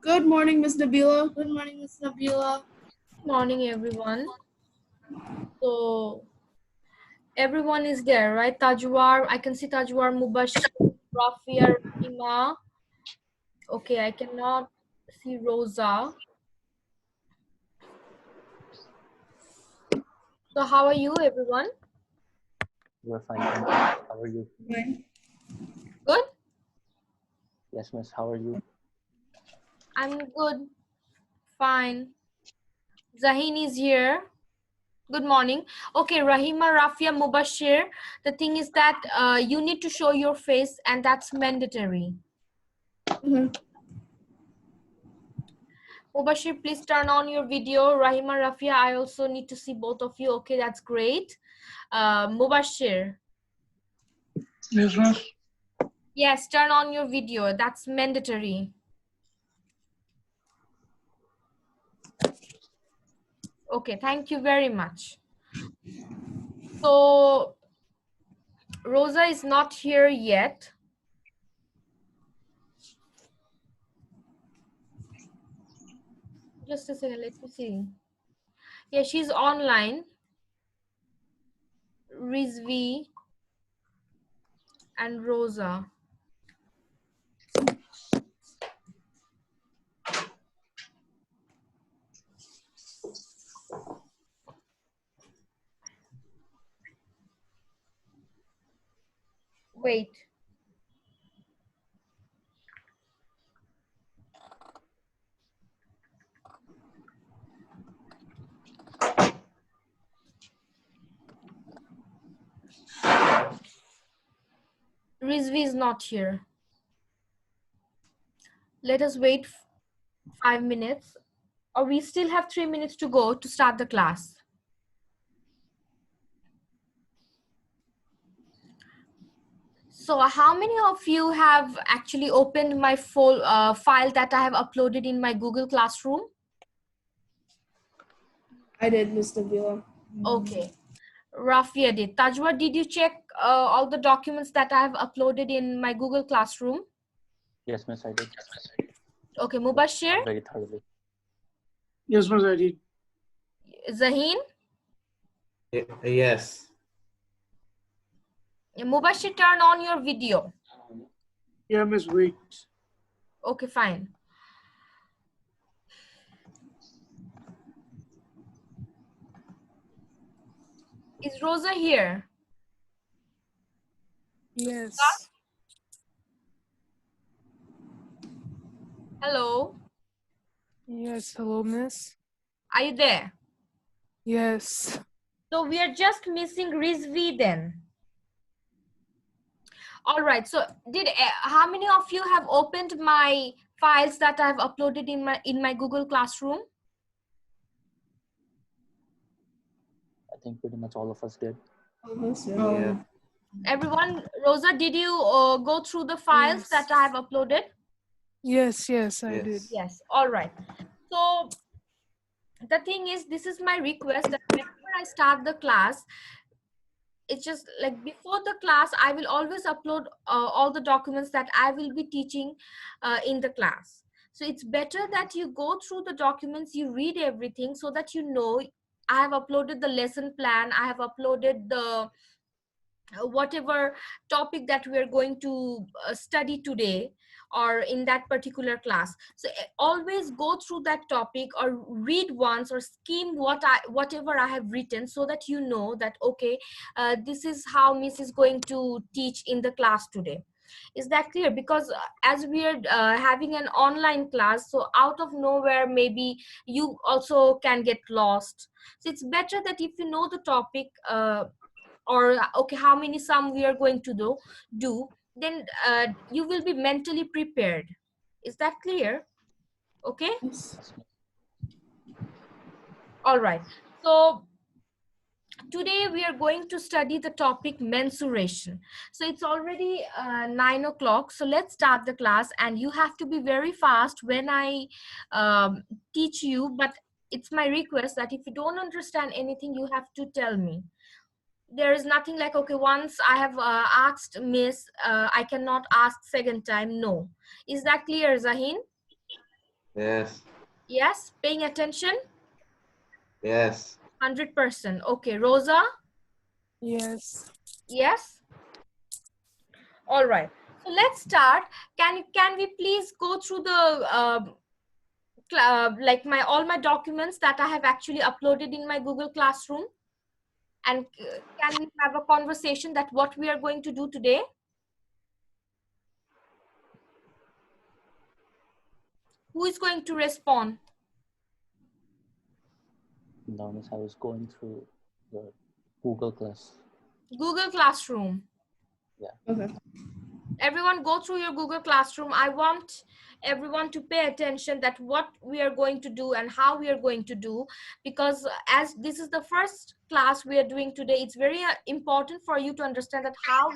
Good morning, Miss Nabila. Good morning, Ms. Nabila. Good morning, everyone. So, everyone is there, right? Tajwar, I can see Tajwar, Mubashir, Rafia, Rahima. Okay, I cannot see Rosa. So, how are you, everyone? We're fine, thank you. How are you? Good? Yes, miss, how are you? I'm good. Fine. Zahin is here. Good morning. Okay, Rahima, Rafia, Mubashir. The thing is that you need to show your face, and that's mandatory. Mubashir, please turn on your video. Rahima, Rafia, I also need to see both of you. Okay, that's great. Mubashir. Yes, miss. Yes, turn on your video. That's mandatory. Okay, thank you very much. So, Rosa is not here yet. Just a second, let me see. Yeah, she's online. Rizvi and Rosa. Wait. Rizvi is not here. Let us wait 5 minutes, or we still have 3 minutes to go to start the class. So how many of you have actually opened my full file that I have uploaded in my Google Classroom? I did, Miss Nabila. Okay. Rafia did. Tajwa, did you check all the documents that I have uploaded in my Google Classroom? Yes, miss, I did. Okay, Mubashir? Very thoroughly. Yes, miss, I did. Zahin? Yes. Mubashir, turn on your video. Yeah, miss, wait. Okay, fine. Is Rosa here? Yes. Hello? Yes. Hello, miss. Are you there? Yes. So we are just missing Rizvi then. All right. So how many of you have opened my files that I have uploaded in my Google Classroom? I think pretty much all of us did. Yeah. Everyone, Rosa, did you go through the files Yes. that I have uploaded? Yes. Yes, I did. Yes. Yes. All right. So the thing is, this is my request that whenever I start the class, it's just like before the class, I will always upload all the documents that I will be teaching in the class. So it's better that you go through the documents, you read everything so that you know I have uploaded the lesson plan, I have uploaded the whatever topic that we are going to study today or in that particular class. So always go through that topic or read once or skim whatever I have written so that you know that okay, this is how Miss is going to teach in the class today. Is that clear? Because as we are having an online class, so out of nowhere maybe you also can get lost. So it's better that if you know the topic or okay, how many sum we are going to do, then you will be mentally prepared. Is that clear? Okay. All right. So today we are going to study the topic mensuration. So it's already 9 o'clock. So let's start the class, and you have to be very fast when I teach you. But it's my request that if you don't understand anything, you have to tell me. There is nothing like, okay, once I have asked Miss, I cannot ask second time. No. Is that clear, Zahin? Yes. Yes, paying attention? Yes. 100%. Okay, Rosa? Yes. Yes? All right. So let's start. Can we please go through the like all my documents that I have actually uploaded in my Google Classroom? And can we have a conversation that what we are going to do today? Who is going to respond? Now, miss, I was going through the Google class. Google Classroom. Okay. Everyone go through your Google Classroom. I want everyone to pay attention that what we are going to do and how we are going to do, because as this is the first class we are doing today, it's very important for you to understand that how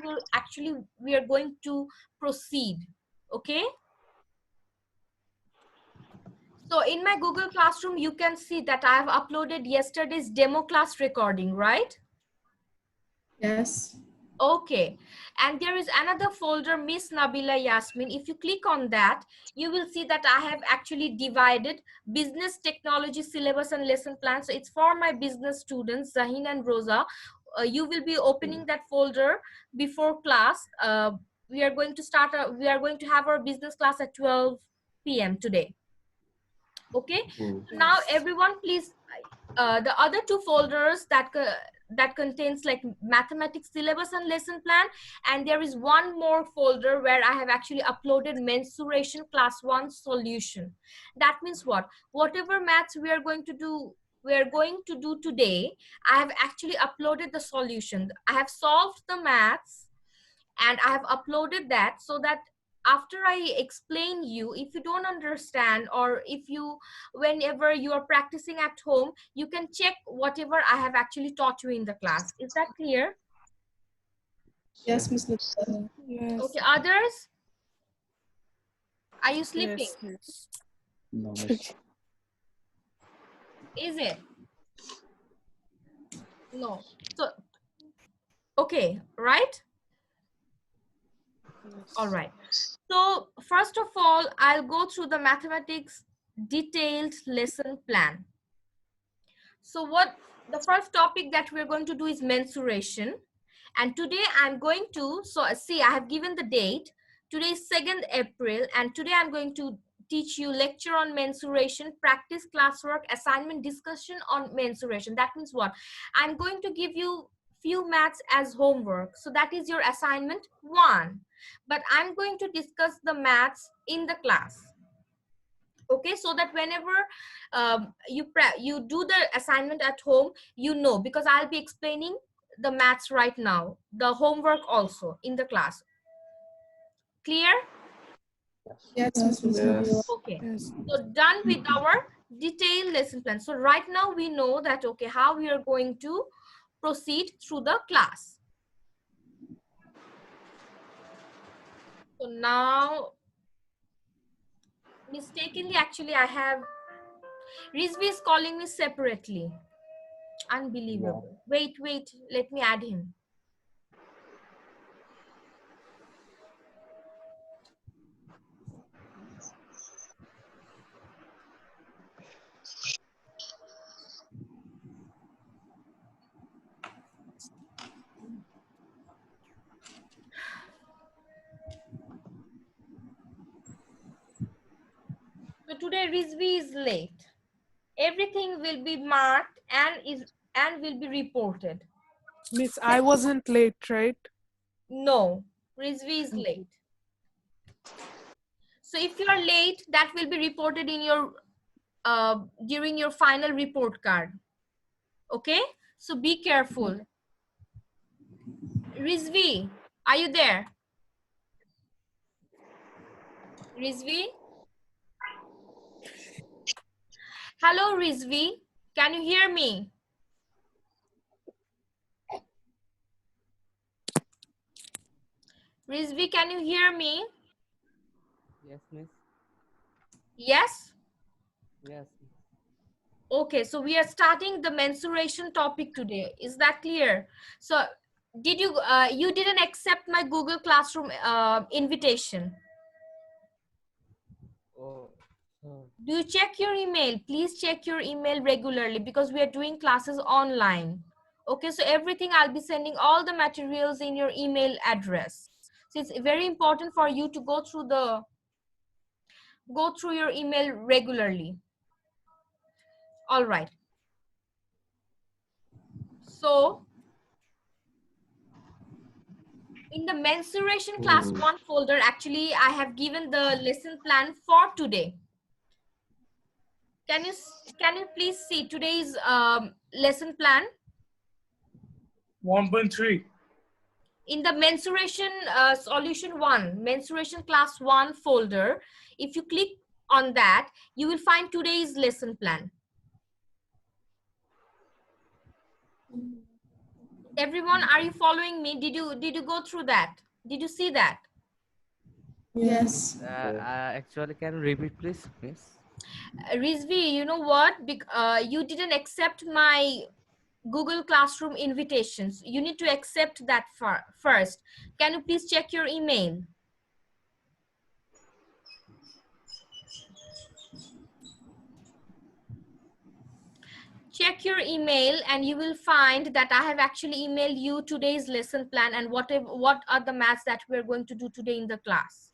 we are going to proceed. Okay, so in my Google Classroom you can see that I have uploaded yesterday's demo class recording, right? Yes. Okay, and there is another folder, Miss Nabila Yasmin. If you click on that, you will see that I have actually divided business technology syllabus and lesson plan. So it's for my business students, Zahin and Rosa. You will be opening that folder before class. We are going to start. We are going to have our business class at 12 p.m. today. Okay, now everyone please, the other two folders that contains like mathematics syllabus and lesson plan, and there is one more folder where I have actually uploaded mensuration class 1 solution. That means whatever maths we are going to do today, I have actually uploaded the solution. I have solved the maths and I have uploaded that, so that after I explain you, if you don't understand, or if you, whenever you are practicing at home, you can check whatever I have actually taught you in the class. Is that clear? Yes, Miss Nabila. Yes. Okay, others? Are you sleeping? Yes. Yes. No, miss. Is it? No. So, okay, right? Yes. All right. So first of all, I'll go through the mathematics detailed lesson plan. So what the first topic that we're going to do is mensuration. And today I'm going to, so see, I have given the date. Today is 2nd April, and today I'm going to teach you lecture on mensuration, practice classwork, assignment, discussion on mensuration. That means what? I'm going to give you few maths as homework. So that is your assignment 1. But I'm going to discuss the maths in the class. Okay, so that whenever you do the assignment at home, you know, because I'll be explaining the maths right now, the homework also in the class. Clear? Yes, Miss Nabila. Yes. Okay, Yes. so done with our detailed lesson plan. So right now we know that, okay, how we are going to proceed through the class. So now, mistakenly, actually, I have, Rizvi is calling me separately. Unbelievable. Wait, let me add him. So today Rizvi is late. Everything will be marked and will be reported. Miss, I wasn't late, right? No, Rizvi is late. So if you are late, that will be reported in your during your final report card. Okay, so be careful. Rizvi, are you there? Rizvi? Hello, Rizvi. Can you hear me? Rizvi, can you hear me? Yes, miss. Yes? Yes. Okay, so we are starting the mensuration topic today. Is that clear? So did you, you didn't accept my Google Classroom invitation? Oh, Do you check your email? Please check your email regularly because we are doing classes online. Okay, so everything I'll be sending all the materials in your email address. So it's very important for you to go through your email regularly. All right. So in the mensuration class 1 folder, actually I have given the lesson plan for today. Can you please see today's lesson plan? 1.3. In the mensuration solution 1, mensuration class 1 folder, if you click on that, you will find today's lesson plan. Everyone, are you following me? Did you go through that? Did you see that? Yes. Actually, can you repeat, please, miss? Rizvi, you know what? You didn't accept my Google Classroom invitations. You need to accept that first. Can you please check your email? Check your email and you will find that I have actually emailed you today's lesson plan and what are the maths that we're going to do today in the class.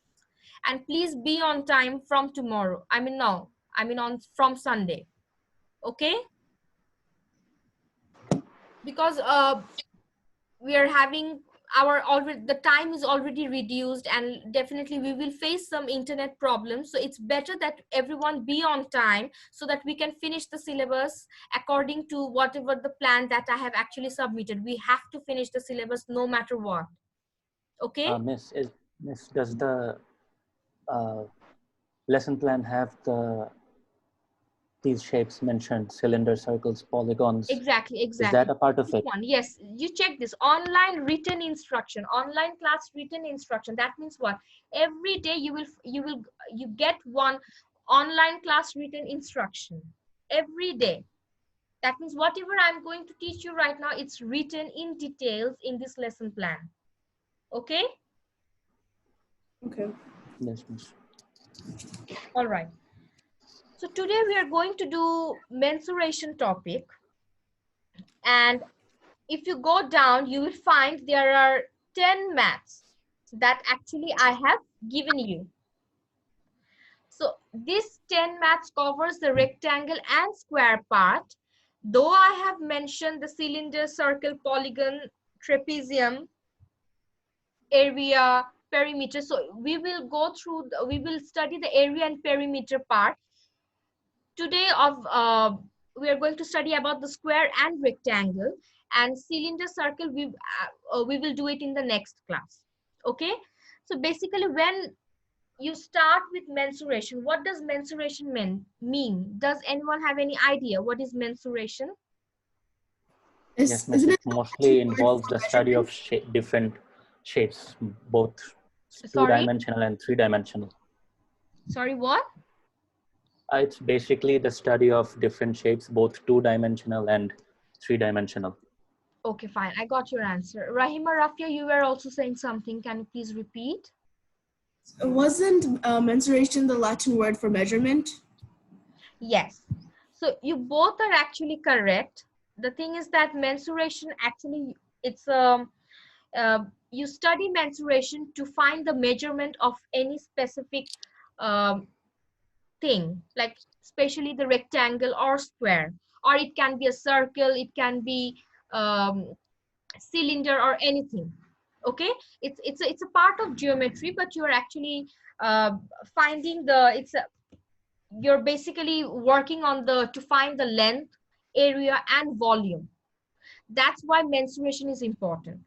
And please be on time from tomorrow. From Sunday. Okay? Because we are having the time is already reduced and definitely we will face some internet problems. So it's better that everyone be on time so that we can finish the syllabus according to whatever the plan that I have actually submitted. We have to finish the syllabus no matter what. Okay? Miss, does the lesson plan have these shapes mentioned, cylinder, circles, polygons? Exactly. Is that a part of it? One. Yes, you check this online written instruction, online class written instruction. That means what? Every day you get one online class written instruction every day. That means whatever I'm going to teach you right now, it's written in details in this lesson plan. Okay? Okay. Yes, miss. All right. So today we are going to do mensuration topic. And if you go down, you will find there are 10 maths that actually I have given you. So this 10 maths covers the rectangle and square part. Though I have mentioned the cylinder, circle, polygon, trapezium, area, perimeter. So we will we will study the area and perimeter part. Today we are going to study about the square and rectangle, and cylinder, circle we will do it in the next class. Okay, so basically when you start with mensuration, what does mensuration mean? Does anyone have any idea what is mensuration? Yes, miss, it mostly involves the study of different shapes, both two-dimensional and three-dimensional. Sorry, what? It's basically the study of different shapes, both two-dimensional and three-dimensional. Okay, fine. I got your answer. Rahima, Rafia, you were also saying something. Can you please repeat? Wasn't mensuration the Latin word for measurement? Yes. So you both are actually correct. The thing is that mensuration actually, it's you study mensuration to find the measurement of any specific thing, like especially the rectangle or square, or it can be a circle, it can be cylinder or anything. Okay, it's a part of geometry, but you're actually finding you're basically working on to find the length, area and volume. That's why mensuration is important.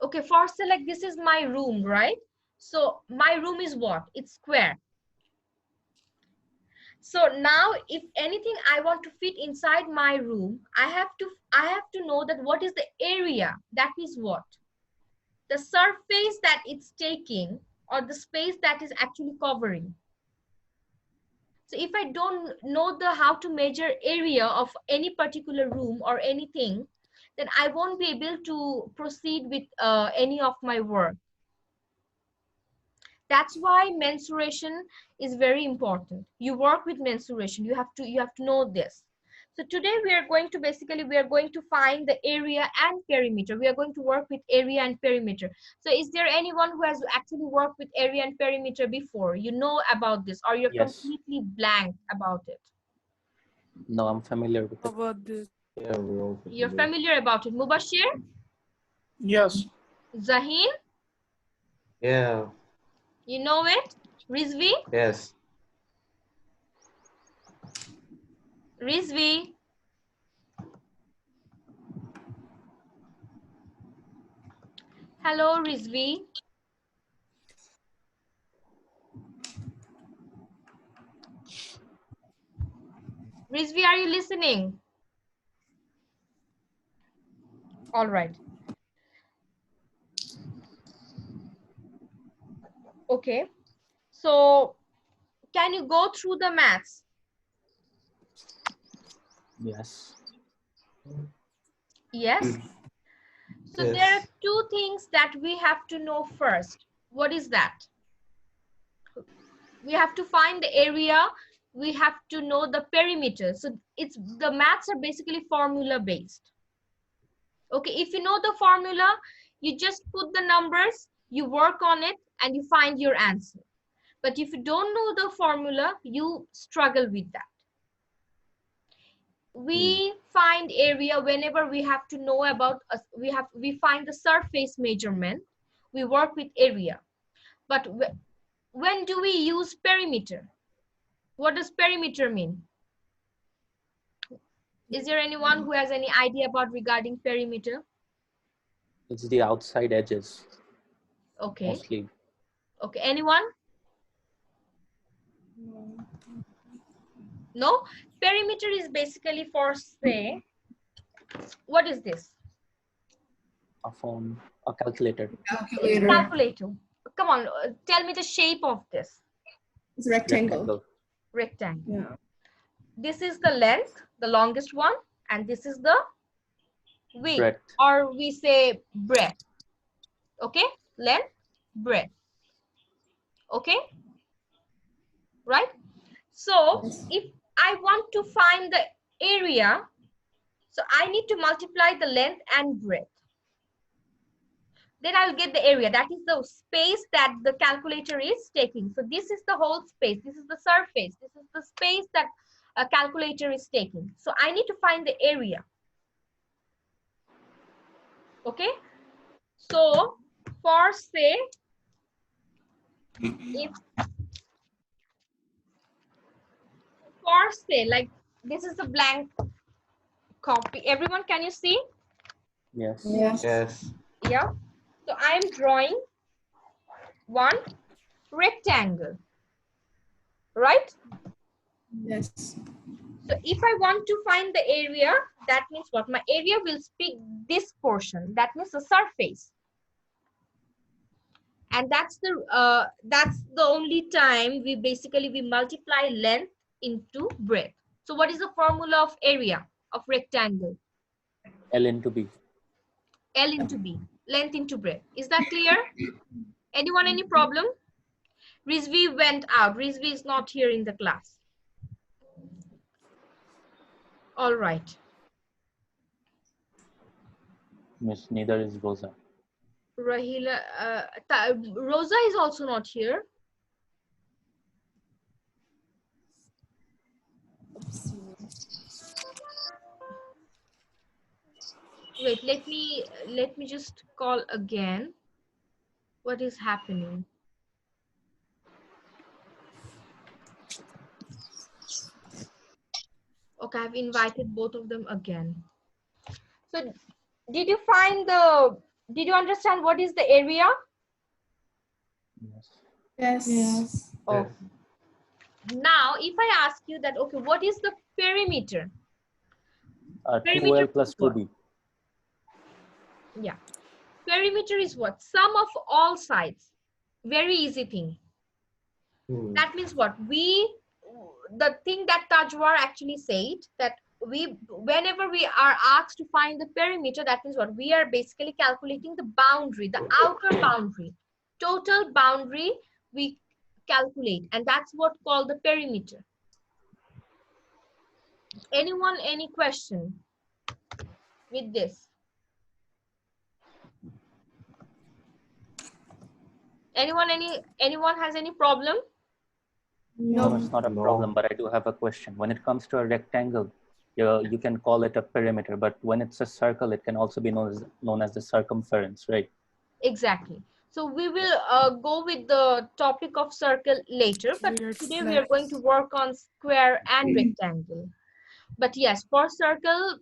Okay, for select, this is my room, right? So my room is what? It's square. So now if anything I want to fit inside my room, I have to know that what is the area, that is what? The surface that it's taking or the space that is actually covering. So if I don't know how to measure area of any particular room or anything, then I won't be able to proceed with any of my work. That's why mensuration is very important. You work with mensuration. You have to know this. So today we are going to find the area and perimeter. We are going to work with area and perimeter. So is there anyone who has actually worked with area and perimeter before? You know about this, or you're completely blank about it? No, I'm familiar with it. About this. Yeah, we're all You're familiar about it. Mubashir? Yes. Zaheen? Yeah. You know it? Rizvi? Yes. Rizvi? Hello, Rizvi. Rizvi, are you listening? All right. Okay. So, can you go through the maths? Yes. Yes. So Yes. there are two things that we have to know first. What is that? We have to find the area. We have to know the perimeter. So the maths are basically formula based. Okay, if you know the formula, you just put the numbers, you work on it, and you find your answer. But if you don't know the formula, you struggle with that. We find area whenever we have to know about we find the surface measurement, we work with area. But when do we use perimeter? What does perimeter mean? Is there anyone who has any idea about regarding perimeter? It's the outside edges. Okay. Mostly. Okay, anyone? No? Perimeter is basically for, say, what is this? A phone, a calculator. Calculator. Calculator. Come on, tell me the shape of this. It's a rectangle. Rectangle. Yeah. This is the length, the longest one, and this is the width, Breadth. or we say breadth. Okay? Length, breadth. Okay? Right? So, if I want to find the area, so I need to multiply the length and breadth. Then I'll get the area. That is the space that the calculator is taking. So this is the whole space. This is the surface. This is the space that a calculator is taking. So I need to find the area. Okay. So for say, like this is a blank copy. Everyone, can you see? Yes. Yes. Yes. Yeah. So I am drawing one rectangle, right? Yes. So if I want to find the area, that means what? My area will speak this portion. That means the surface. And that's the only time we multiply length into breadth. So what is the formula of area of rectangle? L into B. L into B, length into breadth. Is that clear? Anyone any problem? Rizvi went out. Rizvi is not here in the class. All right. Miss, neither is Rosa. Rahila, Rosa is also not here. Wait, let me just call again. What is happening? Okay, I've invited both of them again. So did you understand what is the area? Yes. Yes. Yes. Oh. Now, if I ask you that, okay, what is the perimeter? 2L plus 2B. Yeah. Perimeter is what? Sum of all sides. Very easy thing. That means what? The thing that Tajwar actually said, that whenever we are asked to find the perimeter, that means what? We are basically calculating the boundary, the outer boundary, total boundary we calculate, and that's what called the perimeter. Anyone, any question with this? Anyone has any problem? No, it's not a No. problem, but I do have a question. When it comes to a rectangle, you can call it a perimeter, but when it's a circle, it can also be known as the circumference, right? Exactly. So we will go with the topic of circle later, but today we are going to work on square and rectangle. But yes, for circle,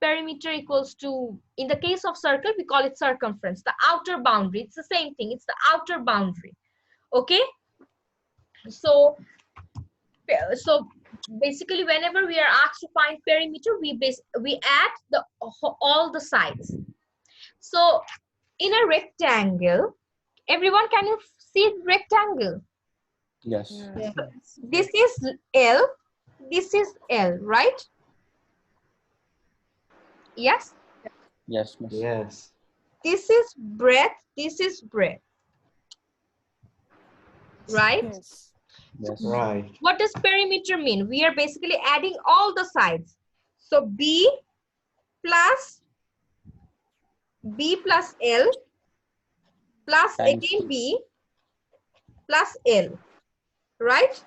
perimeter equals to, in the case of circle, we call it circumference, the outer boundary. It's the same thing. It's the outer boundary. Okay. So basically, whenever we are asked to find perimeter, we add all the sides. So in a rectangle, everyone, can you see rectangle? Yes. This is L, this is L, right? Yes. Yes, miss. Yes. This is breadth, this is breadth, right? Yes. Yes. Right. What does perimeter mean? We are basically adding all the sides. So B plus L plus Times again B plus L, right?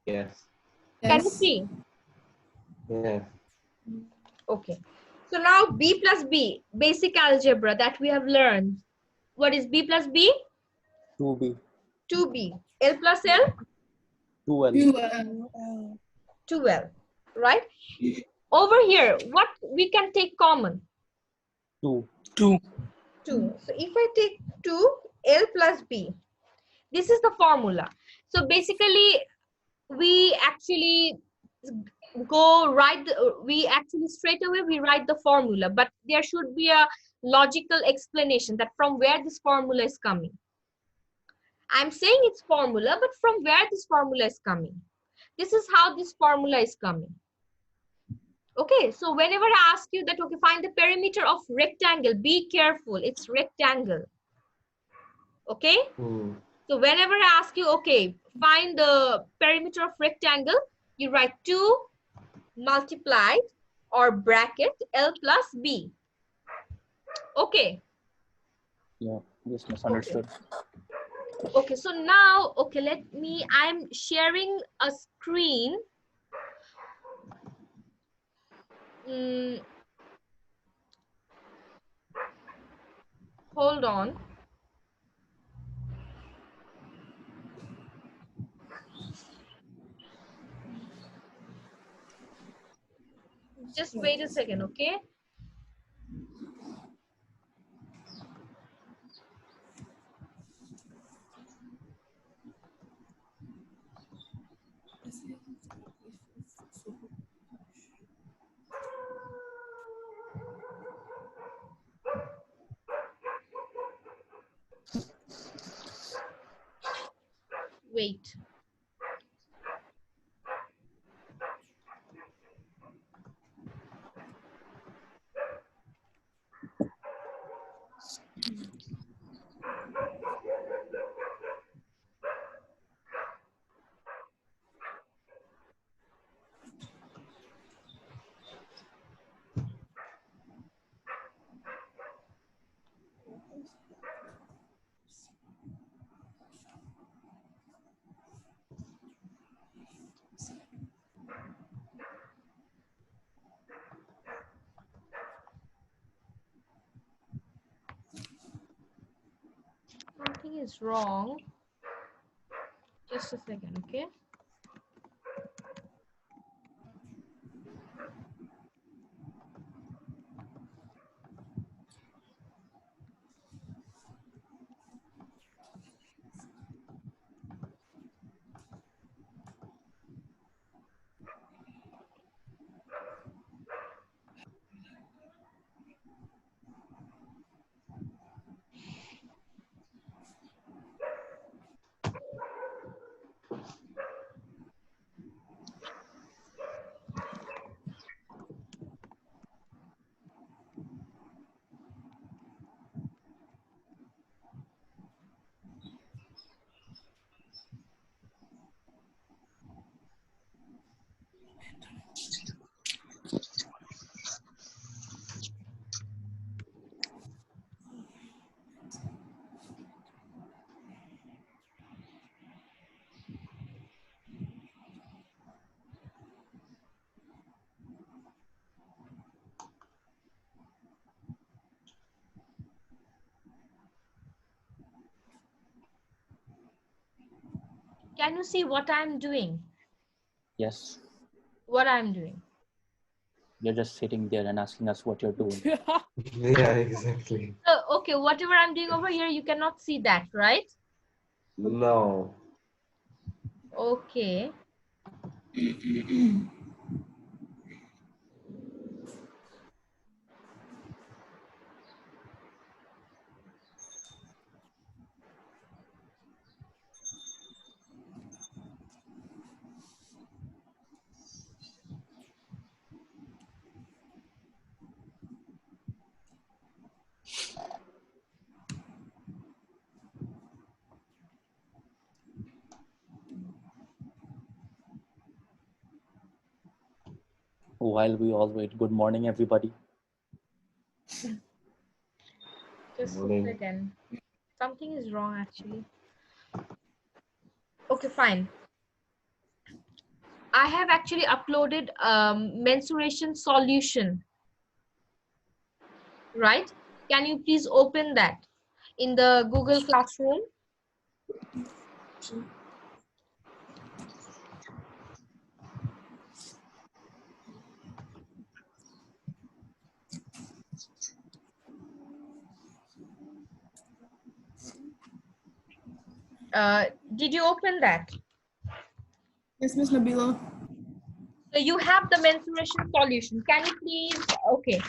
Yes. Can you see? Yes. Okay. So now B plus B, basic algebra that we have learned. What is B plus B? 2b, 2B. L plus L? 2l. 2L, right? Over here, what we can take common? 2. 2. 2. So if I take 2, L plus B, this is the formula. So basically, we actually straight away we write the formula, but there should be a logical explanation that from where this formula is coming. I'm saying it's formula, but from where this formula is coming. This is how this formula is coming. Okay, so whenever I ask you that, okay, find the perimeter of rectangle, be careful, it's rectangle. Okay? So whenever I ask you, okay, find the perimeter of rectangle, you write 2 multiplied or bracket L plus B. Okay. Yeah, yes, misunderstood. Okay, so now, okay, I'm sharing a screen. Hold on. Just wait a second, okay? Wait. Something is wrong. Just a second, okay? Can you see what I'm doing? Yes. What I'm doing? You're just sitting there and asking us what you're doing. Yeah, exactly. So, okay, whatever I'm doing over here, you cannot see that, right? No. Okay. While we all wait, good morning, everybody. Just a Morning. second. Something is wrong, actually. Okay, fine. I have actually uploaded Mensuration Solution. Right? Can you please open that in the Google Classroom? Did you open that? Yes, Miss Nabila. So you have the mensuration solution. Can you please? Okay.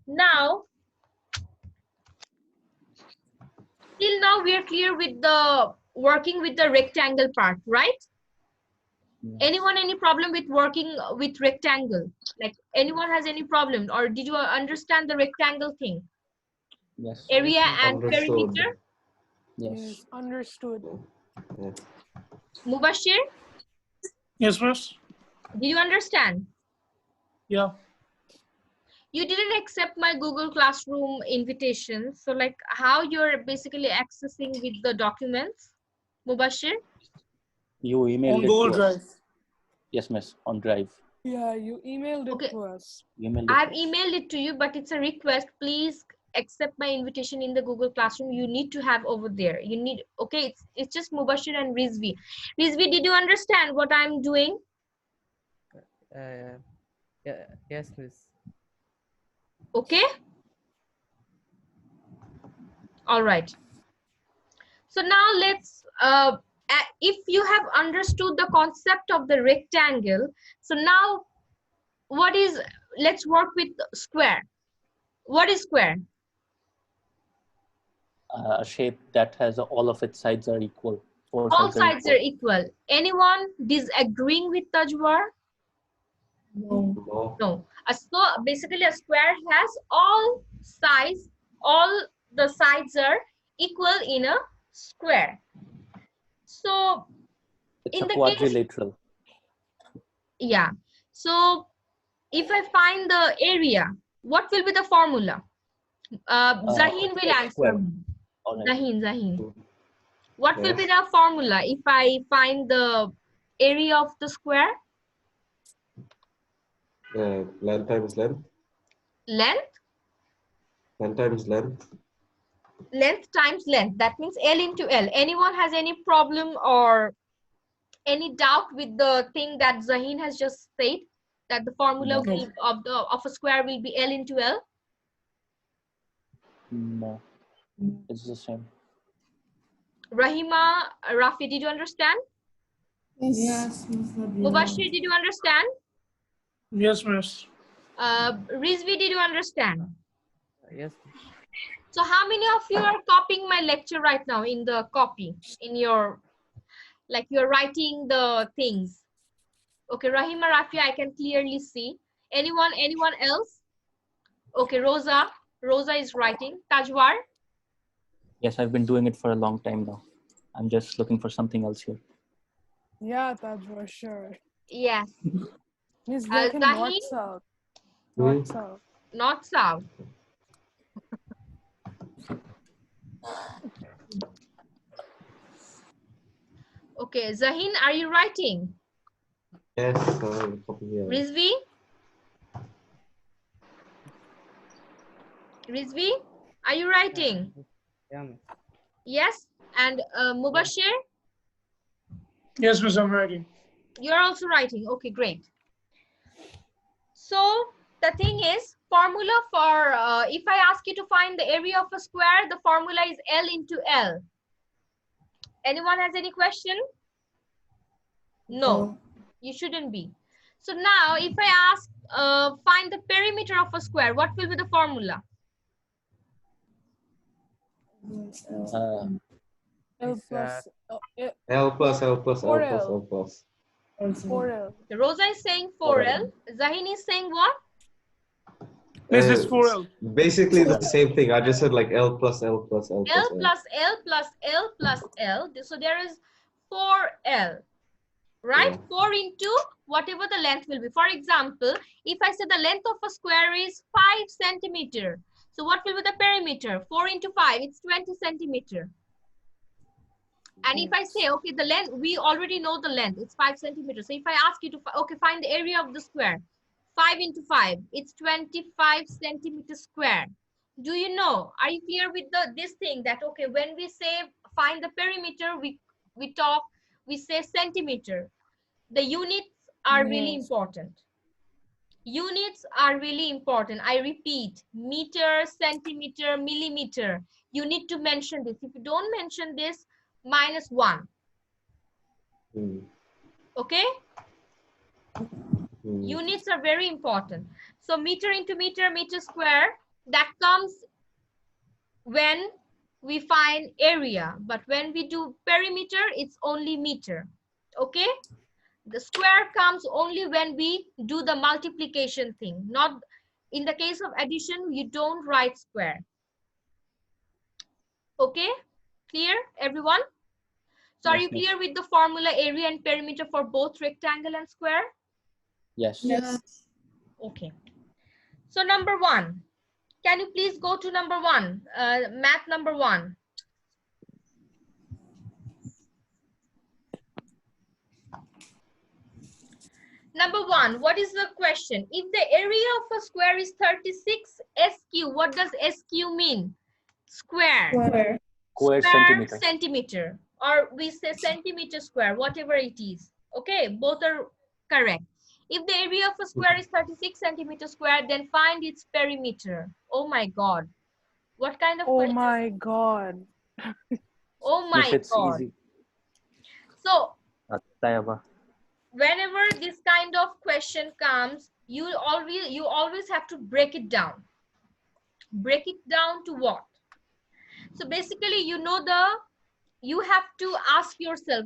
Now, till now we are clear with the working with the rectangle part, right? Yes. Anyone any problem with working with rectangle? Like anyone has any problem, or did you understand the rectangle thing? Yes. Area and Understood. perimeter. Yes. Understood. Yeah. Mubashir, Yes, miss. did you understand? Yeah. You didn't accept my Google Classroom invitation. So like how you're basically accessing with the documents, Mubashir? You emailed On it Google to us. Drive. Yes, miss. On Drive. Yeah, you emailed it Okay. to us. You emailed it I've to us. emailed it to you, but it's a request. Please accept my invitation in the Google Classroom. You need to have over there. You need, okay, it's just Mubashir and Rizvi. Rizvi, did you understand what I'm doing? Yeah, yes, miss. Okay. All right. So now let's, if you have understood the concept of the rectangle, so now what is, let's work with square. What is square? A shape that has all of its sides are equal. Four All sides sides are equal. Anyone disagreeing with Tajwar? No. No. No. So basically a square has all sides, all the sides are equal in a square. So It's in a the case, quadrilateral. yeah. So if I find the area, what will be the formula? Zahin will answer square. me. All right. Zahin. What will Yes. be the formula if I find the area of the square? Length times length. Length? Length times length. Length times length. That means L into L. Anyone has any problem or any doubt with the thing that Zahin has just said? That the formula No. will, of a square will be L into L? No. It's the same. Rahima, Rafi, did you understand? Yes, Miss Nabila. Mubashir, did you understand? Yes, miss. Rizvi, did you understand? Yes, miss. So how many of you are copying my lecture right now in the copy? In your, like you're writing the things. Okay, Rahima, Rafi, I can clearly see. Anyone else? Okay, Rosa is writing. Tajwar? Yes, I've been doing it for a long time now. I'm just looking for something else here. Yeah, Tajwa, sure. Yes. Miss Zahin, Zahin? north south. Hmm. North south. Not south. Okay, Zahin, are you writing? Yes. Yeah. Rizvi? Rizvi, are you writing? Yeah, miss. Yes. And Mubashir? Yes, Miss, I'm writing. You're also writing. Okay, great. So the thing is, formula for, if I ask you to find the area of a square, the formula is L into L. Anyone has any question? No, you shouldn't be. So now if I ask, find the perimeter of a square, what will be the formula? L plus L plus L plus L 4L. plus L plus. 4L. Rosa is saying 4L. Zahini is saying what? This is 4L. Basically the same thing. I just said like L plus L plus L plus L L. plus L plus L plus L. So there is 4L, right? Yeah. 4 into whatever the length will be. For example, if I say the length of a square is 5 centimeter, so what will be the perimeter? 4 into 5, it's 20 centimeter. And if I say, okay, the length, we already know the length, it's 5 centimeters. So if I ask you to, okay, find the area of the square, 5 into 5, it's 25 centimeters square. Do you know, are you clear with this thing that, okay, when we say find the perimeter, we say centimeter. The units are really important. Units are really important. I repeat, meter, centimeter, millimeter. You need to mention this. If you don't mention this, -1. Okay? Units are very important. So meter into meter, meter square, that comes when we find area. But when we do perimeter, it's only meter. Okay? The square comes only when we do the multiplication thing. Not in the case of addition, you don't write square. Okay? Clear, everyone? So are you clear with the formula area and perimeter for both rectangle and square? Yes. Yes. Okay. So number 1. Can you please go to number 1? Math number 1. Number 1, what is the question? If the area of a square is 36 SQ, what does SQ mean? Square. Square centimeter. Centimeter. Or we say centimeter square, whatever it is. Okay, both are correct. If the area of a square is 36 centimeters square, then find its perimeter. Oh my God. What kind of question? Oh my God. Oh my It's God. easy. So, whenever this kind of question comes, you always have to break it down. Break it down to what? So basically, you have to ask yourself,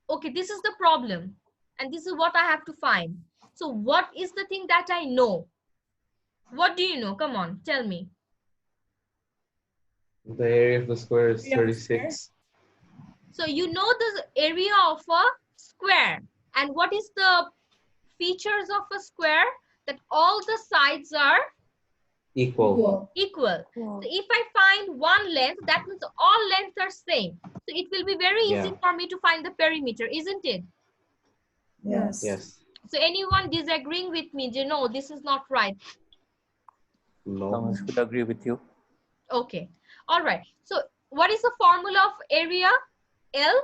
okay, this is the problem and this is what I have to find. So what is the thing that I know? What do you know? Come on, tell me. The area of the square is 36. So you know the area of a square. And what is the features of a square? That all the sides are Equal. So if I find one length, that means all lengths are same. So it will be very easy for me to find the perimeter, isn't it? Yes. Yes. So anyone disagreeing with me, you know, this is not right. No. I should agree with you. Okay. All right. So what is the formula of area? L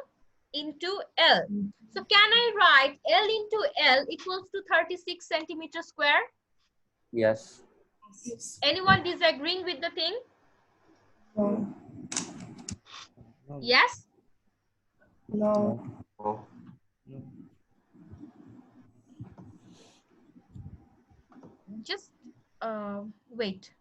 into L. So can I write L into L equals to 36 centimeters square? Yes. Anyone disagreeing with the thing? No. Yes? No. No. Just wait.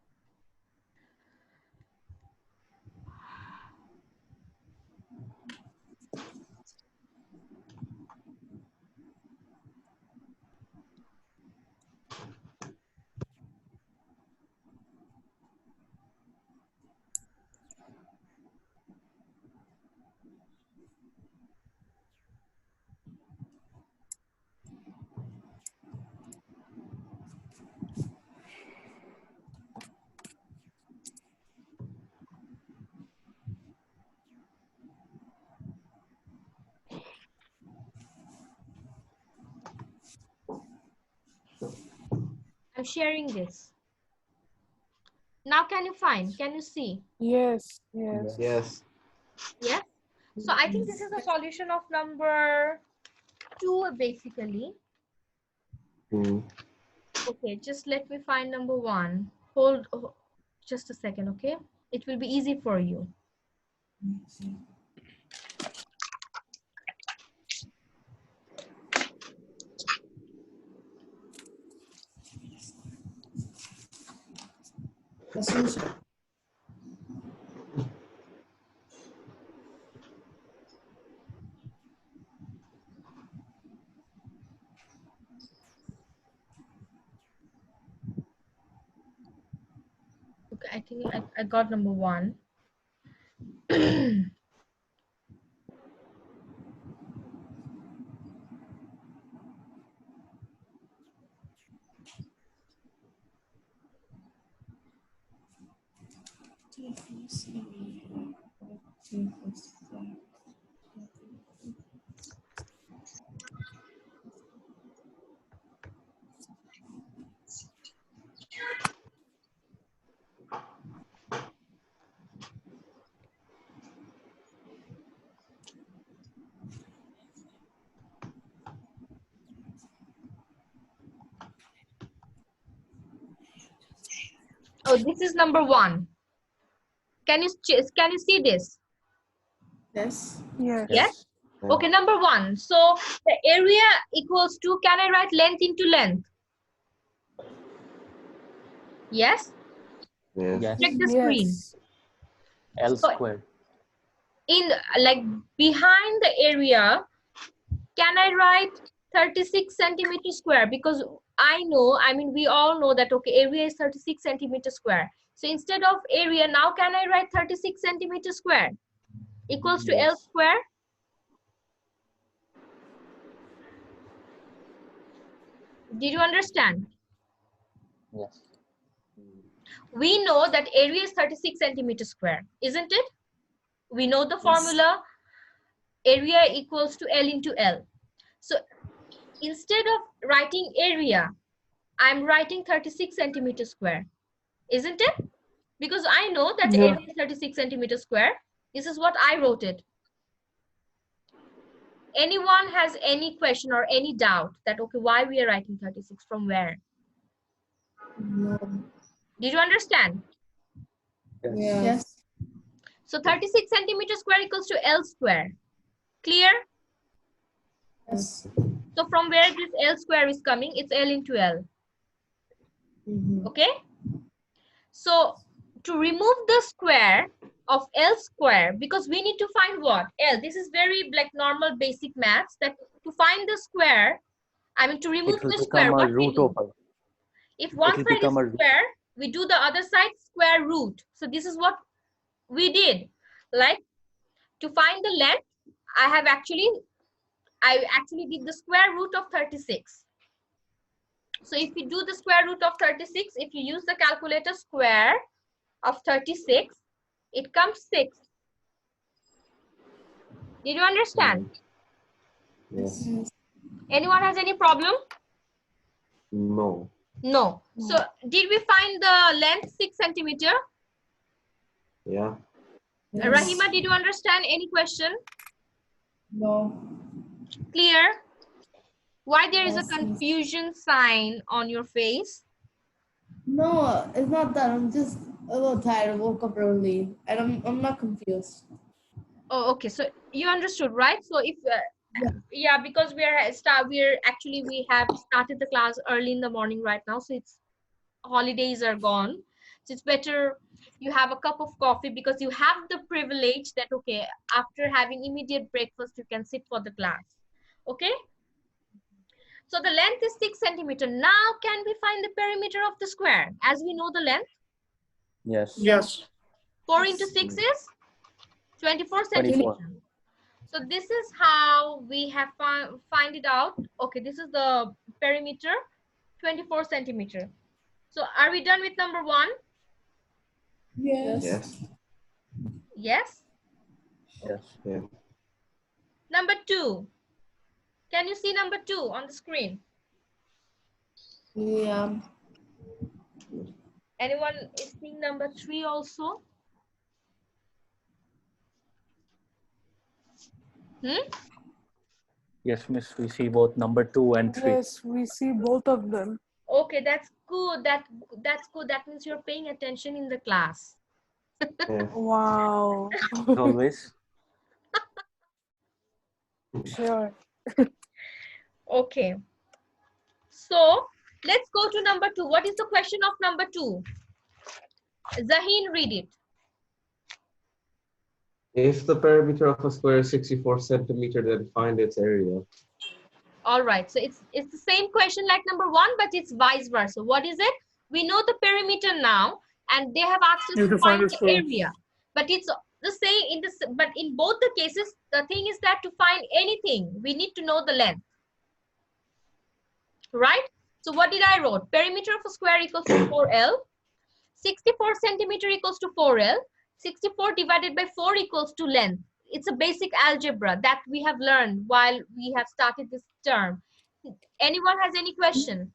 I'm sharing this. Now can you find? Can you see? Yes, yes. Yes. Yes. So I think this is the solution of number 2 basically. Hmm. Okay, just let me find number 1. Hold just a second, okay? It will be easy for you. Okay, I think I got number 1. Oh, this is number 1. Can you see this? Yes. Yes. Yes. Okay, number 1. So the area equals to, can I write length into length? Yes. Yes. Yes. Check the screen. Yes. L So squared. in like behind the area, can I write 36 centimeter square? Because I mean we all know that okay, area is 36 centimeter square. So instead of area, now can I write 36 centimeter square equals to L Yes. square? Did you understand? Yes. We know that area is 36 centimeter square, isn't it? We know the formula, area equals to L into L. So instead of writing area, I'm writing 36 centimeter square, isn't it? Because I know that the area is 36 centimeter square. This is what I wrote it. Anyone has any question or any doubt that, okay, why we are writing 36, from where? No. Did you understand? Yes. Yes. So 36 centimeter square equals to L square. Clear? Yes. So from where this L square is coming, it's L into L. Okay? So to remove the square of L square, because we need to find what? L. This is very like normal basic maths, that to find the square, I mean to remove the square, what we do? If one side is square, we do the other side square root. So this is what we did. Like to find the length, I actually did the square root of 36. So if you do the square root of 36, if you use the calculator, square of 36, it comes 6. Did you understand? Yes. Anyone has any problem? No. No. So did we find the length 6 centimeter? Yeah. Rahima, did you understand? Any question? No. Clear? Why there is a confusion sign on your face? No, it's not that. I'm just a little tired. I woke up early, and I'm not confused. Oh, okay. So you understood, right? So if yeah, because we have started the class early in the morning right now, so it's holidays are gone. So it's better you have a cup of coffee, because you have the privilege that okay, after having immediate breakfast, you can sit for the class. Okay. So the length is 6 centimeter. Now can we find the perimeter of the square? As we know the length. Yes. Yes. 4 into 6 is 24 centimeter. So this is how we have find it out. Okay, this is the perimeter, 24 centimeter. So are we done with number 1? Yes. Yes. Yes. Yes. Yeah. Number 2. Can you see number 2 on the screen? Yeah. Anyone is seeing number 3 also? Yes, miss. We see both number 2 and 3. Yes, we see both of them. Okay, that's good. That's good. That means you're paying attention in the class. Yeah. Wow. Always. Sure. Okay. So let's go to number 2. What is the question of number 2? Zahin, read it. If the perimeter of a square is 64 centimeter, then find its area. All right. So it's the same question like number 1, but it's vice versa. What is it? We know the perimeter now, and they have asked us You have to to find find the the square. area. But it's the same in this. But in both the cases, the thing is that to find anything, we need to know the length. Right? So what did I wrote? Perimeter of a square equals to 4L. 64 centimeter equals to 4L. 64 divided by 4 equals to length. It's a basic algebra that we have learned while we have started this term. Anyone has any question?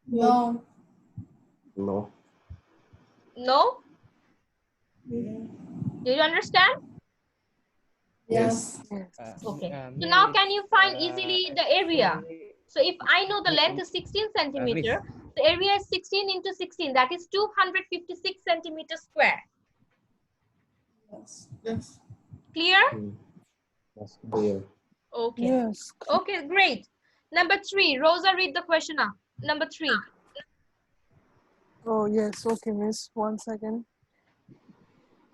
No. No. No? Yeah. Do you understand? Yes. Okay. So now can you find easily the area? So if I know the length is 16 centimeter, the area is 16 into 16. That is 256 centimeters square. Yes. Yes. Clear? Yes, miss. Yeah. Okay. Yes. Okay, great. Number 3. Rosa, read the question up. Number 3. Oh, yes. Okay, miss. 1 second.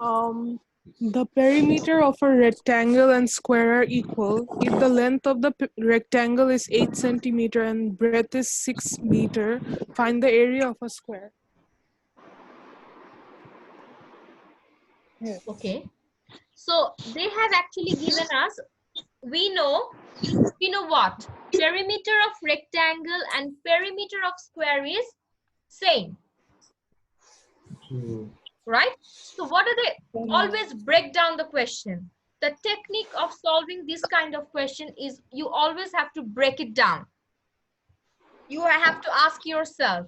The perimeter of a rectangle and square are equal if the length of the rectangle is 8 centimeter and breadth is 6 meter. Find the area of a square. Yes. Okay. So they have actually given us, we know what? Perimeter of rectangle and perimeter of square is same, right? So what are they? Always break down the question. The technique of solving this kind of question is you always have to break it down. You have to ask yourself,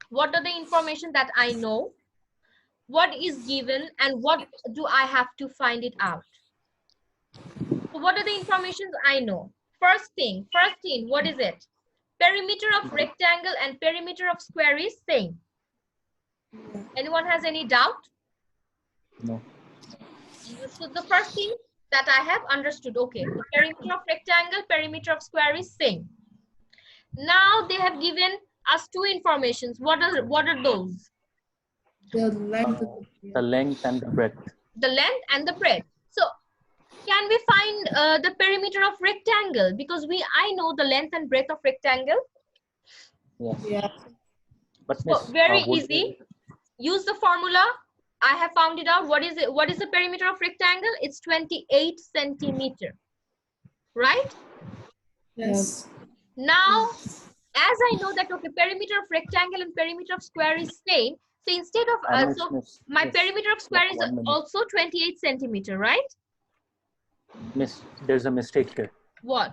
what are the information that I know? What is given and what do I have to find it out? So what are the informations I know? First thing, what is it? Perimeter of rectangle and perimeter of square is same. Anyone has any doubt? No. So the first thing that I have understood, okay, the perimeter of rectangle, perimeter of square is same. Now they have given us two informations. What are those? The length. The length and the breadth. The length and the breadth. So can we find the perimeter of rectangle? Because I know the length and breadth of rectangle. Yes. Yeah. But So miss, very would easy. Use the formula. I have found it out. What is it? What is the perimeter of rectangle? It's 28 centimeter. Right? Yes. Now, as I know that okay, perimeter of rectangle and perimeter of square is same. So instead of miss, my miss, perimeter of square is 1 minute. also 28 centimeter, right? Miss, there's a mistake here. What?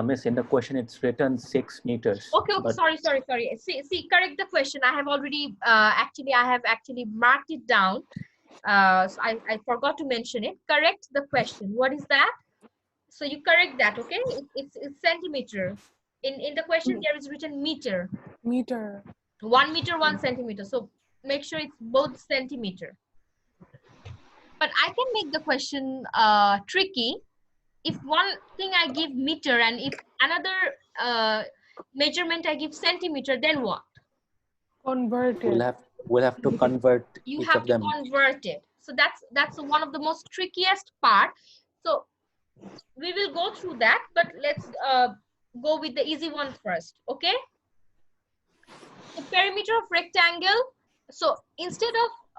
Miss, in the question it's written 6 meters. Okay, but sorry. See, correct the question. I have already I have actually marked it down. So I forgot to mention it. Correct the question. What is that? So you correct that, okay? It's centimeter. In the question there is written meter. Meter. 1 meter, 1 centimeter. So make sure it's both centimeter. But I can make the question tricky. If one thing I give meter and if another measurement I give centimeter, then what? Convert it. we'll have to convert You each have of to them. convert it. So that's one of the most trickiest part. So we will go through that, but let's go with the easy one first, okay? The perimeter of rectangle. So instead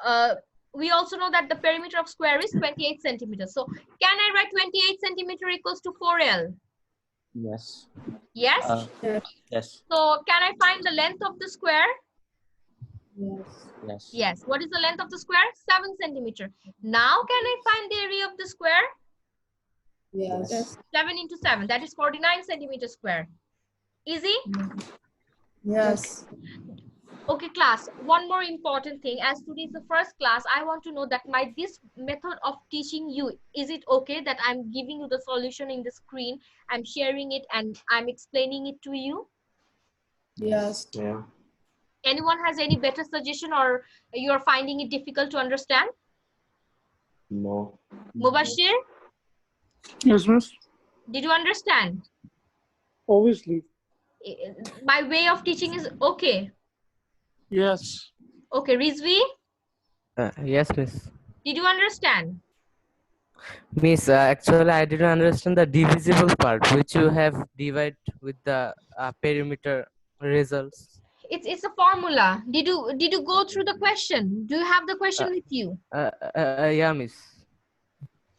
of we also know that the perimeter of square is 28 centimeters. So can I write 28 centimeter equals to 4L? Yes. Yes. Yes. So can I find the length of the square? Yes. Yes. Yes. What is the length of the square? 7 centimeter. Now can I find the area of the square? Yes. 7 into 7. That is 49 centimeters square. Easy? Yes. Okay, class, one more important thing. As today is the first class, I want to know that this method of teaching you, is it okay that I'm giving you the solution in the screen, I'm sharing it and I'm explaining it to you? Yes. Yeah. Anyone has any better suggestion, or you're finding it difficult to understand? No. Mubashir, Yes, miss. did you understand? Obviously. My way of teaching is okay. Yes. Okay, Rizvi, Yes, miss. did you understand? Miss, actually, I didn't understand the divisible part, which you have divided with the perimeter results. It's a formula. Did you go through the question? Do you have the question Uh, with you? yeah, miss.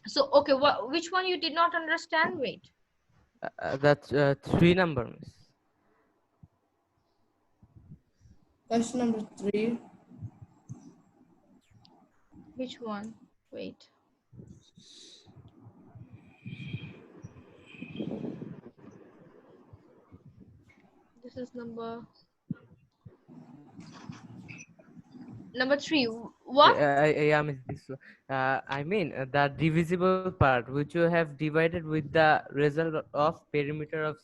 So okay, which one you did not understand? Wait. That's 3 number, miss. Question number 3. Which one? Wait. This is number 3. What? Yeah, miss. This one. I mean, the divisible part, which you have divided with the result of perimeter of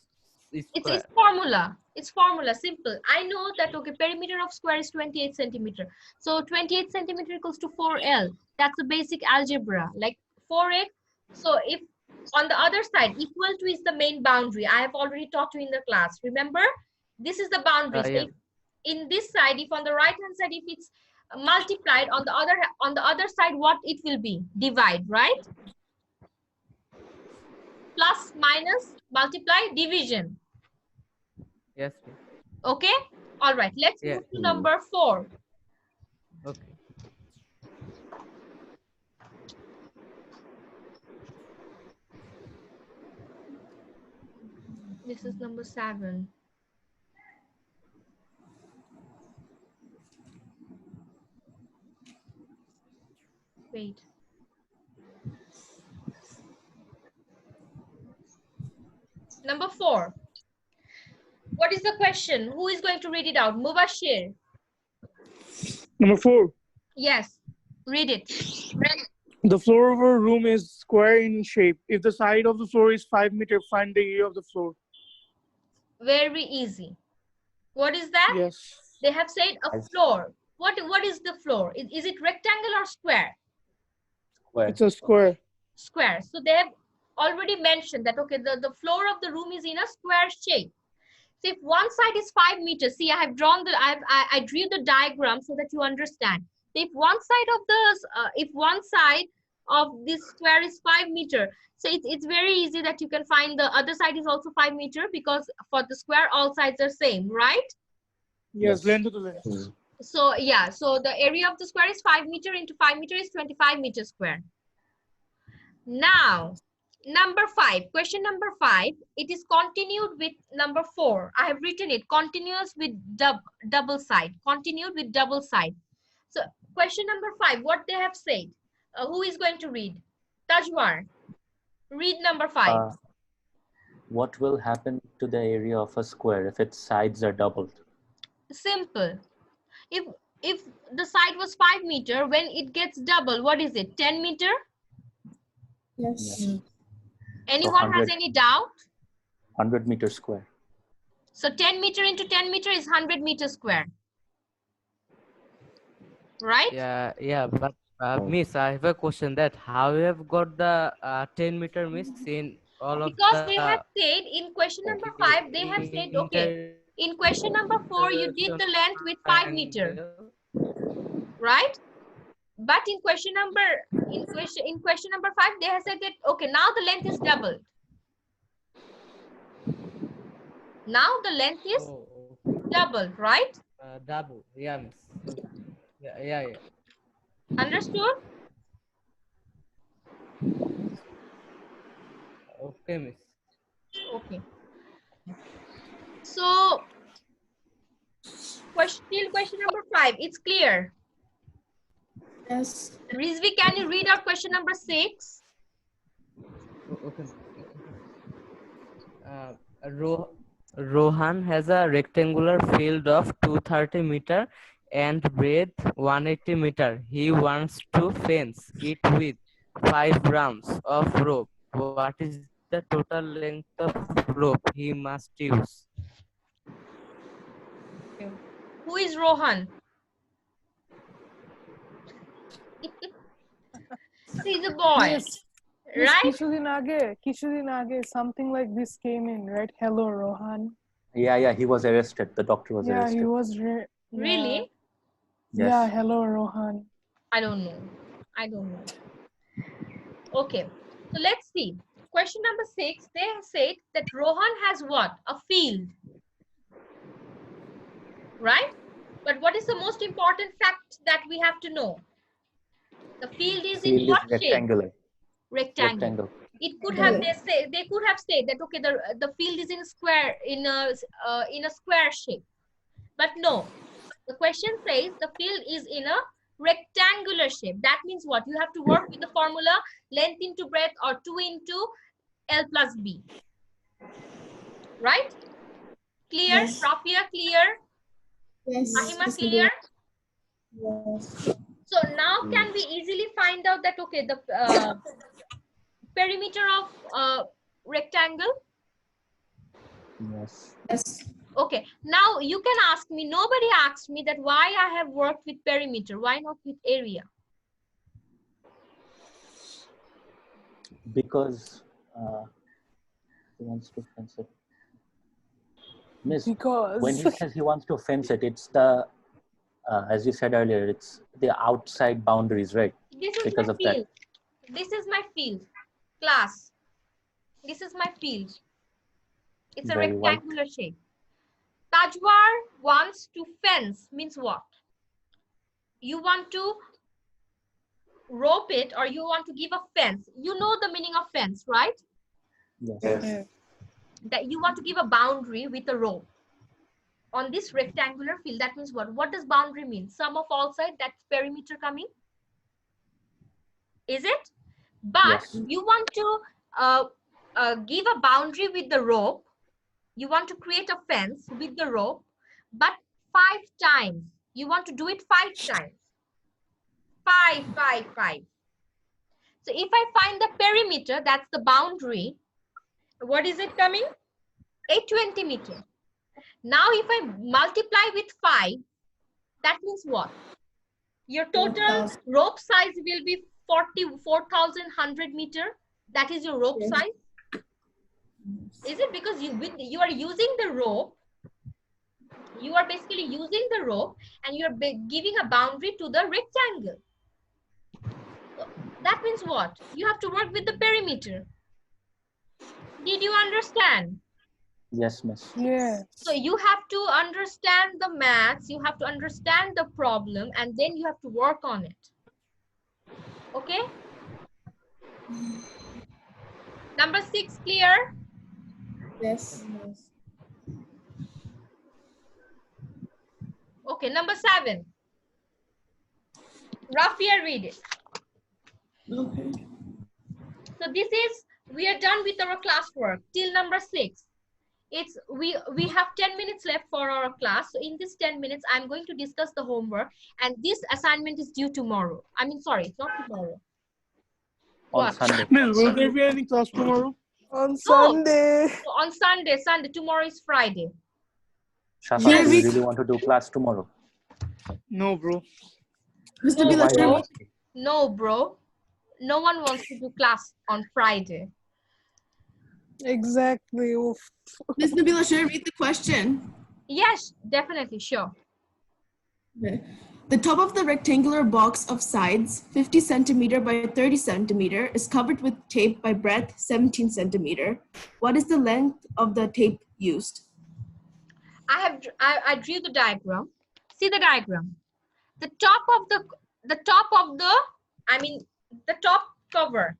It's square. formula. It's formula. Simple. I know that okay, perimeter of square is 28 centimeter. So 28 centimeter equals to 4L. That's a basic algebra. Like 4x. So if on the other side, equal to is the main boundary. I have already taught you in the class. Remember? This is the boundary. So Yeah. if in this side, if on the right hand side, if it's multiplied, on the other side, what it will be? Divide, right? Plus, minus, multiply, division. Yes, miss. Okay, all right, let's Yeah. move to number 4. Okay. This is number 7. Wait. Number 4. What is the question? Who is going to read it out? Mubashir. Number 4. Yes, read it. The floor of a room is square in shape. If the side of the floor is 5 meters, find the area of the floor. Very easy. What is that? Yes. They have said a floor. What is the floor? Is it rectangle or square? Square. It's a square. Square. So they have already mentioned that okay, the floor of the room is in a square shape. So if one side is 5 meters, see, I have drawn I drew the diagram so that you understand. If one side of this square is 5 meter, so it's very easy that you can find the other side is also 5 meter, because for the square all sides are same, right? Yes, length to the length. So yeah, so the area of the square is 5 meter into 5 meter is 25 meters square. Now, number 5, question number 5, it is continued with number 4. I have written it, continuous with double side, continued with double side. So question number 5, what they have said, who is going to read? Tajwar, read number 5. What will happen to the area of a square if its sides are doubled? Simple. If the side was 5 meter, when it gets double, what is it? 10 meter? Yes. Anyone has any doubt? 100 meters square. So 10 meter into 10 meter is 100 meters square. Right? Yeah, but miss, I have a question that how you have got the 10 meter miss in all of Because the they have said in question number 5, they have said, okay, in question number 4, you did the length with 5 meter, right? But in question number 5, they have said that, okay, now the length is doubled. Now the length is doubled, right? Double, yeah, miss. Yeah. Understood? Okay, miss. Okay. So, question number 5, it's clear. Yes. Rizvi, can you read out question number 6? Okay. Row Rohan has a rectangular field of 230 meter and breadth 180 meter. He wants to fence it with 5 rounds of rope. What is the total length of rope he must use? Who is Rohan? He's a boy, Yes. right? Kishuddin Age, something like this came in, right? Hello, Rohan. Yeah, he was arrested. The doctor was Yeah, arrested. he was. Really? Yes. Yeah, hello, Rohan. I don't know. Okay, so let's see. Question number 6, they said that Rohan has what? A field, right? But what is the most important fact that we have to know? The field is in what shape? Rectangular. Rectangle. It could have they could have said that okay, the field is in a square, in a square shape, but no. The question says the field is in a rectangular shape. That means what? You have to work with the formula length into breadth, or 2 into L plus B. Right? Clear? Yes. Rafia, clear? Yes. Mahima, clear? Yes. So now can we easily find out that okay, the perimeter of rectangle? Yes. Yes. Okay, now you can ask me, nobody asked me that why I have worked with perimeter, why not with area? Because he wants to fence it. Miss, Because when he says he wants to fence it, it's the, as you said earlier, it's the outside boundaries, right? This is Because my of that. field. This is my field, class. This is my field. It's a Very white. rectangular shape. Tajwar wants to fence, means what? You want to rope it, or you want to give a fence. You know the meaning of fence, right? Yes. Yes. That you want to give a boundary with a rope on this rectangular field. That means what? What does boundary mean? Sum of all sides, that's perimeter coming. Is it? But Yes. you want to give a boundary with the rope. You want to create a fence with the rope, but 5 times. You want to do it 5 times. 5, 5, 5. So if I find the perimeter, that's the boundary. What is it coming? 820 meters. Now if I multiply with 5, that means what? Your total rope size will be 4,100 meters. That is your rope size. Is it? Because you are using the rope. You are basically using the rope and you're giving a boundary to the rectangle. So that means what? You have to work with the perimeter. Did you understand? Yes, miss. yes. So you have to understand the maths, you have to understand the problem, and then you have to work on it. Okay? Number 6 clear? Yes. Okay, number 7. Rafia, read it. Okay. So this is, we are done with our classwork till number 6. It's we have 10 minutes left for our class. So in this 10 minutes, I'm going to discuss the homework, and this assignment is due tomorrow. I mean, sorry, it's not tomorrow. On What? Sunday. Miss, will there be any class tomorrow? On Sunday. So on Sunday, tomorrow is Friday. Shafa, Yes. do you really want to do class tomorrow? No, bro. Mr. No, Bila, bro. No, bro. No one wants to do class on Friday. Exactly. Oof. Ms. Nabila, should I read the question? Yes, definitely, sure. Okay. The top of the rectangular box of sides, 50 centimeter by 30 centimeter, is covered with tape by breadth 17 centimeter. What is the length of the tape used? I drew the diagram. See the diagram. The top of the cover.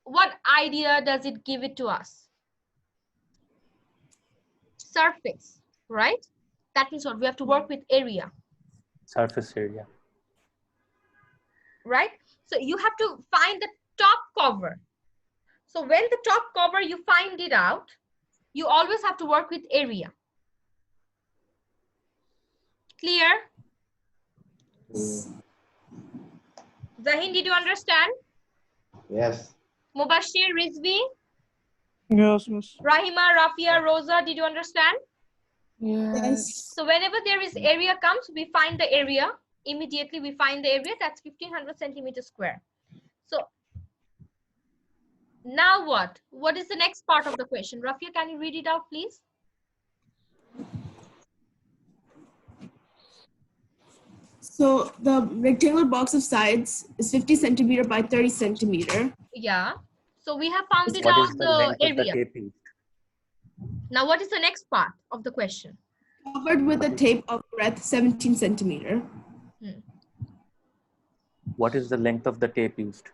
What idea does it give it to us? Surface, right? That means what? We have to work with area. Surface area. Right? So you have to find the top cover. So when the top cover, you find it out, you always have to work with area. Clear? Zahin, did you understand? Yes. Mubashir, Rizvi, Yes, miss. Rahima, Rafia, Rosa, did you understand? Yes. So whenever there is area comes, we find the area. Immediately we find the area, that's 1500 centimeters square. So now what? What is the next part of the question? Rafia, can you read it out, please? So the rectangular box of sides is 50 centimeter by 30 centimeter. Yeah. So we have found it What out is the the length of the area. tape used? Now what is the next part of the question? Covered with a tape of breadth 17 centimeter. What is the length of the tape used?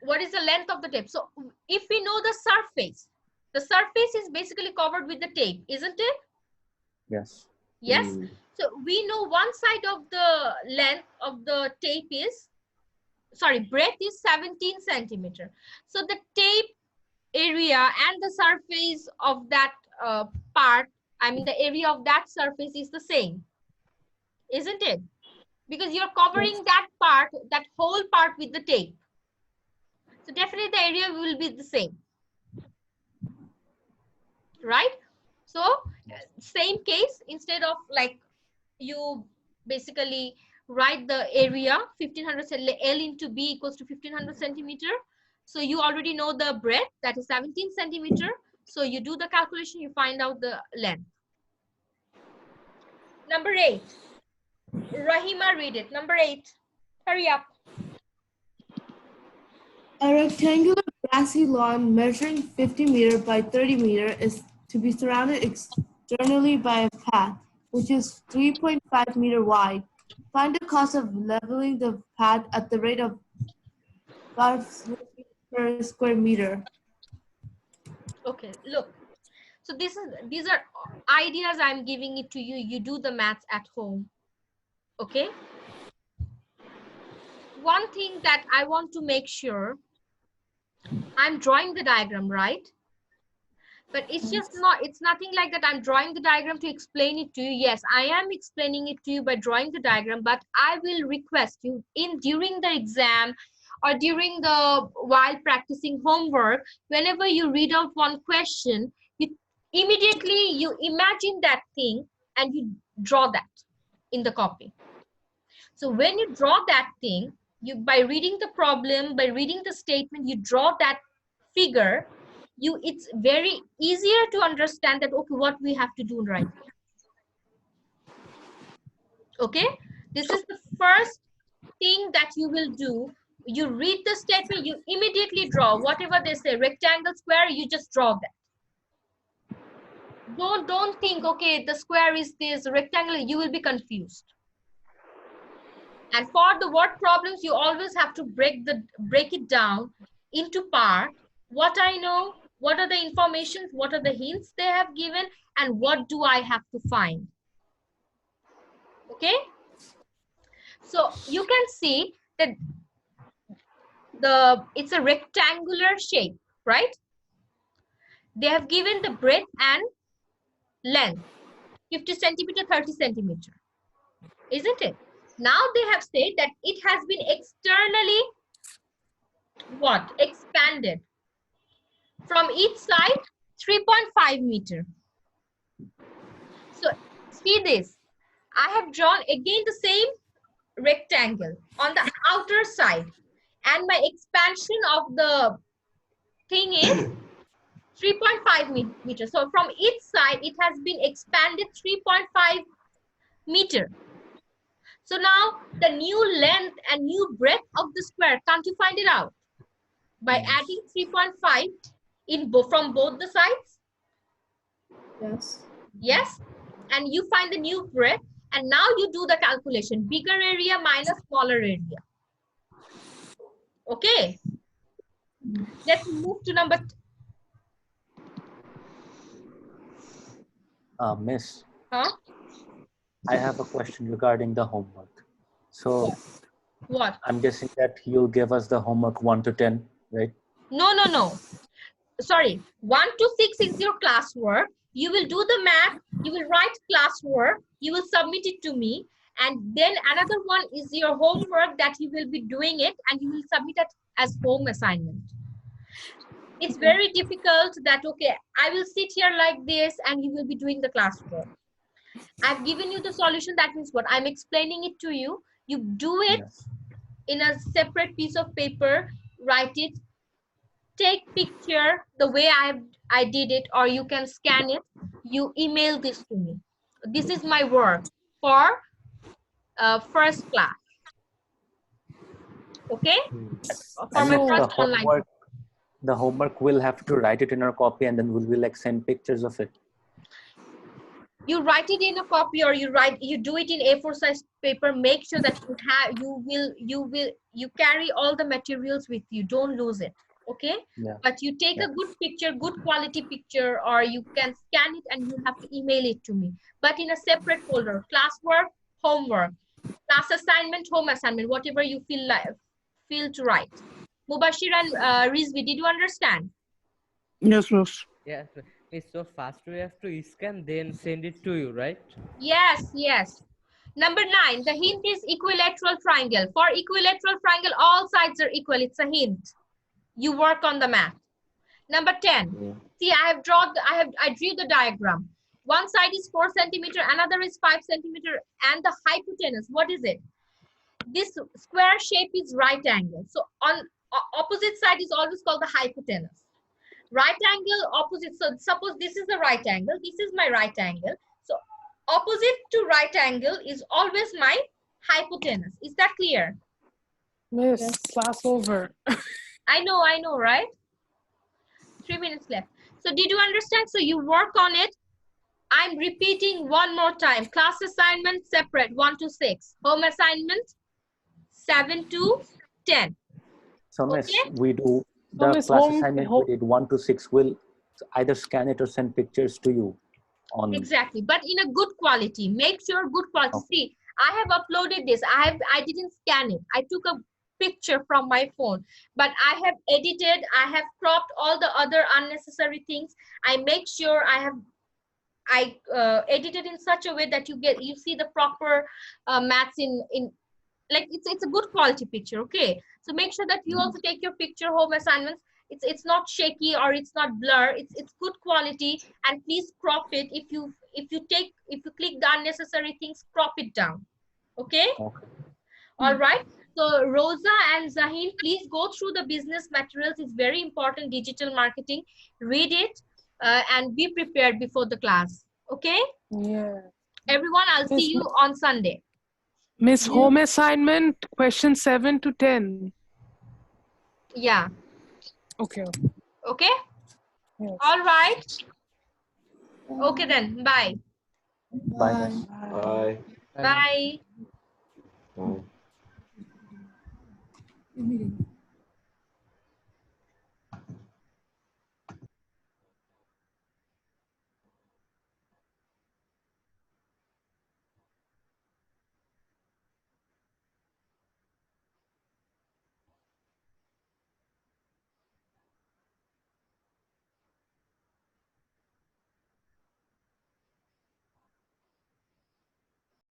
What is the length of the tape? So if we know the surface is basically covered with the tape, isn't it? Yes. Yes. So we know one side of the length of the tape is, sorry, breadth is 17 centimeter. So the tape area and the surface of that part, I mean the area of that surface is the same, isn't it? Because you're covering that part, that whole part with the tape. So definitely the area will be the same, right? So same case, instead of like you basically write the area 1500 L into B equals to 1500 centimeter. So you already know the breadth, that is 17 centimeter. So you do the calculation, you find out the length. Number 8. Rahima, read it. Number 8. Hurry up. A rectangular grassy lawn measuring 50 meter by 30 meter is to be surrounded externally by a path, which is 3.5 meter wide. Find the cost of leveling the path at the rate of 5 per square meter. Okay, look. So these are ideas I'm giving it to you. You do the maths at home. Okay. One thing that I want to make sure, I'm drawing the diagram, right? But it's just not, it's nothing like that I'm drawing the diagram to explain it to you. Yes, I am explaining it to you by drawing the diagram, but I will request you during the exam or during the while practicing homework, whenever you read out one question, you immediately you imagine that thing and you draw that in the copy. So when you draw that thing, you by reading the problem, by reading the statement, you draw that figure, it's very easier to understand that okay, what we have to do right here. Okay, this is the first thing that you will do. You read the statement, you immediately draw whatever they say, rectangle, square, you just draw that. Don't think okay, the square is this, rectangle, you will be confused. And for the word problems, you always have to break it down into part. What I know, what are the information, what are the hints they have given, and what do I have to find? Okay. So you can see that it's a rectangular shape, right? They have given the breadth and length, 50 centimeter, 30 centimeter, isn't it? Now they have said that it has been externally expanded from each side 3.5 meter. So see this, I have drawn again the same rectangle on the outer side, and my expansion of the thing is 3.5 meter. So from each side it has been expanded 3.5 meter. So now the new length and new breadth of the square, can't you find it out? By adding 3.5 from both the sides? Yes. Yes. And you find the new breadth, and now you do the calculation, bigger area minus smaller area. Okay. Let's move to number. Miss. Huh? I have a question regarding the homework. So what? I'm guessing that you'll give us the homework 1 to 10, right? No. Sorry, 1 to 6 is your classwork. You will do the math, you will write classwork, you will submit it to me, and then another one is your homework that you will be doing it and you will submit it as home assignment. It's very difficult that, okay, I will sit here like this and you will be doing the classwork. I've given you the solution. That means what? I'm explaining it to you. You do it in a separate piece of paper, write it, take picture the way I did it, or you can scan it, you email this to me. This is my work for first class. Okay? For my first online class. The homework will have to write it in our copy and then will we like send pictures of it? You write it in a copy or you do it in A4 size paper. Make sure that you carry all the materials with you. Don't lose it. Okay? Yeah. But you take a good picture, good quality picture, or you can scan it and you have to email it to me. But in a separate folder, classwork, homework, class assignment, home assignment, whatever you feel to write. Mubashir and Rizvi, did you understand? Yes, miss. Yes. So first we have to scan, then send it to you, right? Yes. Number 9, the hint is equilateral triangle. For equilateral triangle, all sides are equal. It's a hint. You work on the math. Number 10. See, I drew the diagram. One side is 4 centimeter, another is 5 centimeter, and the hypotenuse, what is it? This square shape is right angle. So on opposite side is always called the hypotenuse. Right angle, opposite. So suppose this is the right angle. This is my right angle. So opposite to right angle is always my hypotenuse. Is that clear? Miss, class over. I know, right? 3 minutes left. So did you understand? So you work on it. I'm repeating one more time. Class assignment separate, 1 to 6. Home assignment 7 to 10. So miss, Okay? we do the class assignment we did 1 to 6. We'll either scan it or send pictures to you. Exactly, but in a good quality. Make sure good quality. Okay. See, I have uploaded this. I didn't scan it. I took a picture from my phone, but I have edited. I have cropped all the other unnecessary things. I make sure I edited in such a way that you see the proper maths in like it's a good quality picture. Okay, so make sure that you also take your picture home assignments. It's not shaky or it's not blur. It's good quality, and please crop it. If you click the unnecessary things, crop it down. Okay. All right. So Rosa and Zahin, please go through the business materials. It's very important, digital marketing. Read it and be prepared before the class. Okay. Yeah. Everyone, I'll see you on Sunday. Miss, home assignment, question 7 to 10. Yeah. Okay. Okay. Yes. All right. Okay then. Bye. Bye. Bye. Bye. Bye.